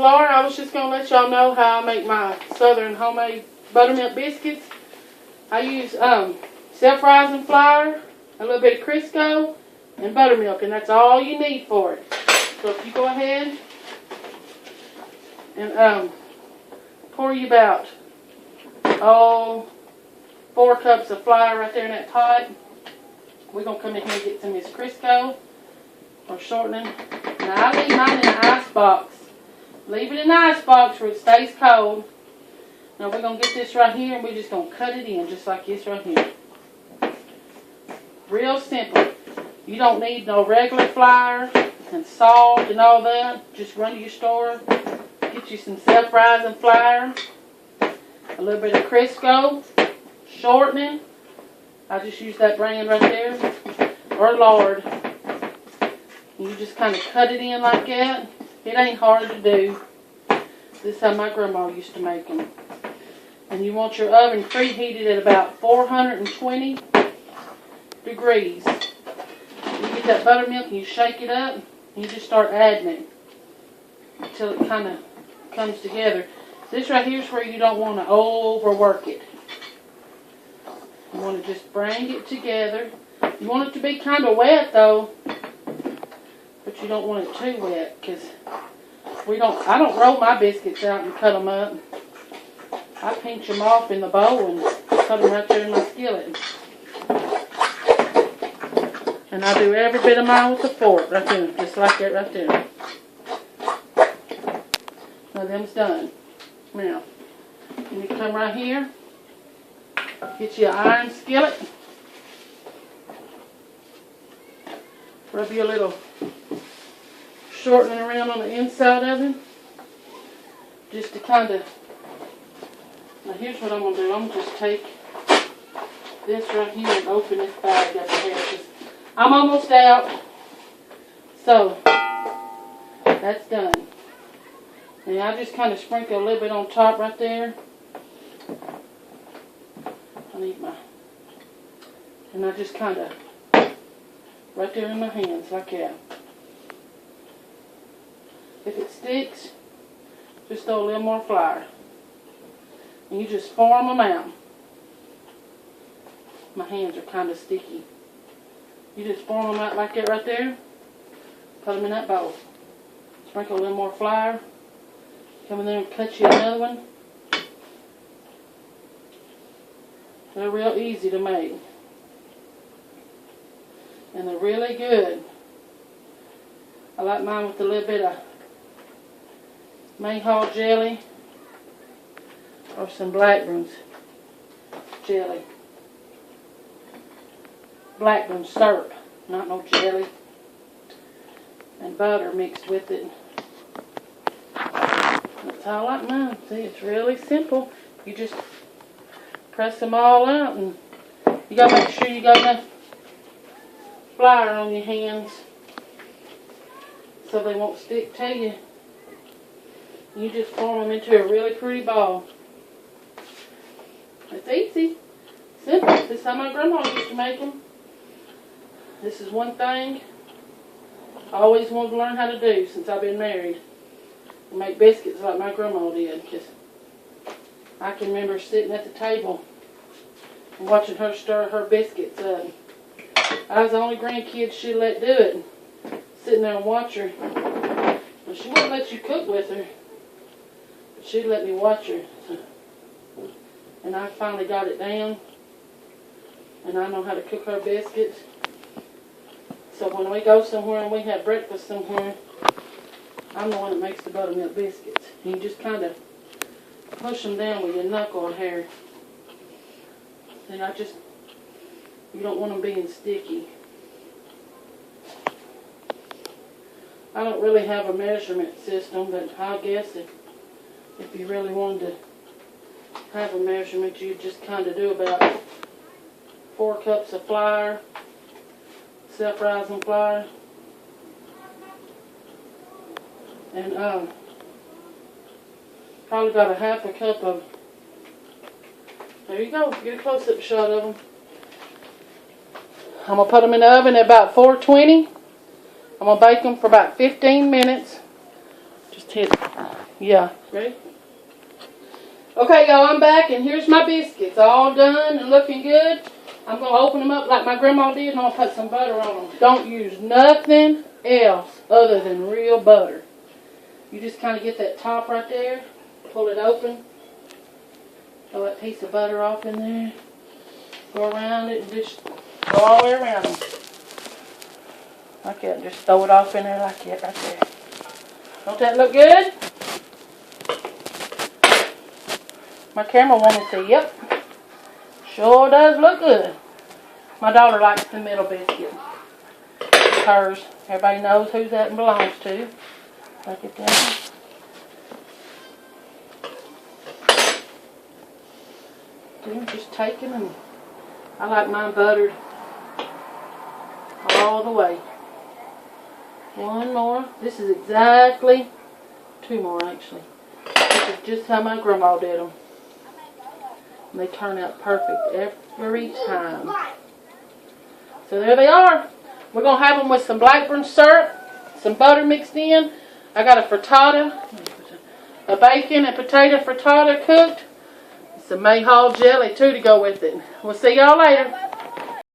Laura. I was just going to let y'all know how I make my Southern homemade buttermilk biscuits. I use self-rising flour, a little bit of Crisco, and buttermilk, and that's all you need for it. So if you go ahead and pour you about 4 cups of flour right there in that pot. We're going to come in here and get some of this Crisco or shortening. Now I leave mine in an ice box. Leave it in the ice box where it stays cold. Now we're going to get this right here and we're just going to cut it in just like this right here. Real simple. You don't need no regular flour and salt and all that. Just run to your store. Get you some self-rising flour. A little bit of Crisco. Shortening. I just use that brand right there. Or lard. You just kind of cut it in like that. It ain't hard to do. This is how my grandma used to make them. And you want your oven preheated at about 420 degrees. You get that buttermilk and you shake it up. And you just start adding it until it kind of comes together. This right here is where you don't want to overwork it. You want to just bring it together. You want it to be kind of wet though. But you don't want it too wet because I don't roll my biscuits out and cut them up. I pinch them off in the bowl and put them right there in my skillet. And I do every bit of mine with a fork right there, just like that right there. Now them's done. Now, you come right here, get you an iron skillet. Rub your little shortening around on the inside of it. Just to kind of, now here's what I'm going to do. I'm going to just take this right here and open this bag up here. I'm almost out. So, that's done. And I just kind of sprinkle a little bit on top right there. I need my, and I just kind of, right there in my hands like that. If it sticks, just throw a little more flour. And you just form them out. My hands are kind of sticky. You just form them out like that right there. Put them in that bowl. Sprinkle a little more flour. Come in there and cut you another one. They're real easy to make. And they're really good. I like mine with a little bit of Mayhaw jelly or some Blackburns jelly. Blackburn syrup, not no jelly. And butter mixed with it. That's how I like mine. See, it's really simple. You just press them all out and you gotta make sure you got enough flour on your hands so they won't stick to you. You just form them into a really pretty ball. It's easy. Simple. This is how my grandma used to make them. This is one thing I always wanted to learn how to do since I've been married. Make biscuits like my grandma did. Because I can remember sitting at the table and watching her stir her biscuits up. I was the only grandkid she'd let do it. Sitting there and watch her. Well, she wouldn't let you cook with her. But she'd let me watch her. And I finally got it down. And I know how to cook her biscuits. So when we go somewhere and we have breakfast somewhere, I'm the one that makes the buttermilk biscuits. And you just kind of push them down with your knuckle hair. And you don't want them being sticky. I don't really have a measurement system, but I guess if you really wanted to have a measurement, you just kind of do about 4 cups of flour, self-rising flour, and probably about a half a cup of, there you go, get a close-up shot of them. I'm going to put them in the oven at about 420. I'm going to bake them for about 15 minutes. Just hit Yeah. Ready? Okay, y'all, I'm back, and here's my biscuits. All done and looking good. I'm going to open them up like my grandma did, and I'm going to put some butter on them. Don't use nothing else other than real butter. You just kind of get that top right there, pull it open, throw that piece of butter off in there, go around it, and just go all the way around them. Like that, just throw it off in there like that right there. Don't that look good? My camera wanted to say, yep, sure does look good. My daughter likes the middle biscuit. It's hers. Everybody knows who that belongs to. Look at that. Just taking them. I like mine buttered all the way. One more. This is exactly, two more actually. This is just how my grandma did them. And they turn out perfect every time. So there they are. We're going to have them with some blackburn syrup, some butter mixed in. I got a frittata, a bacon and potato frittata cooked. Some Mayhaw jelly too to go with it. We'll see y'all later.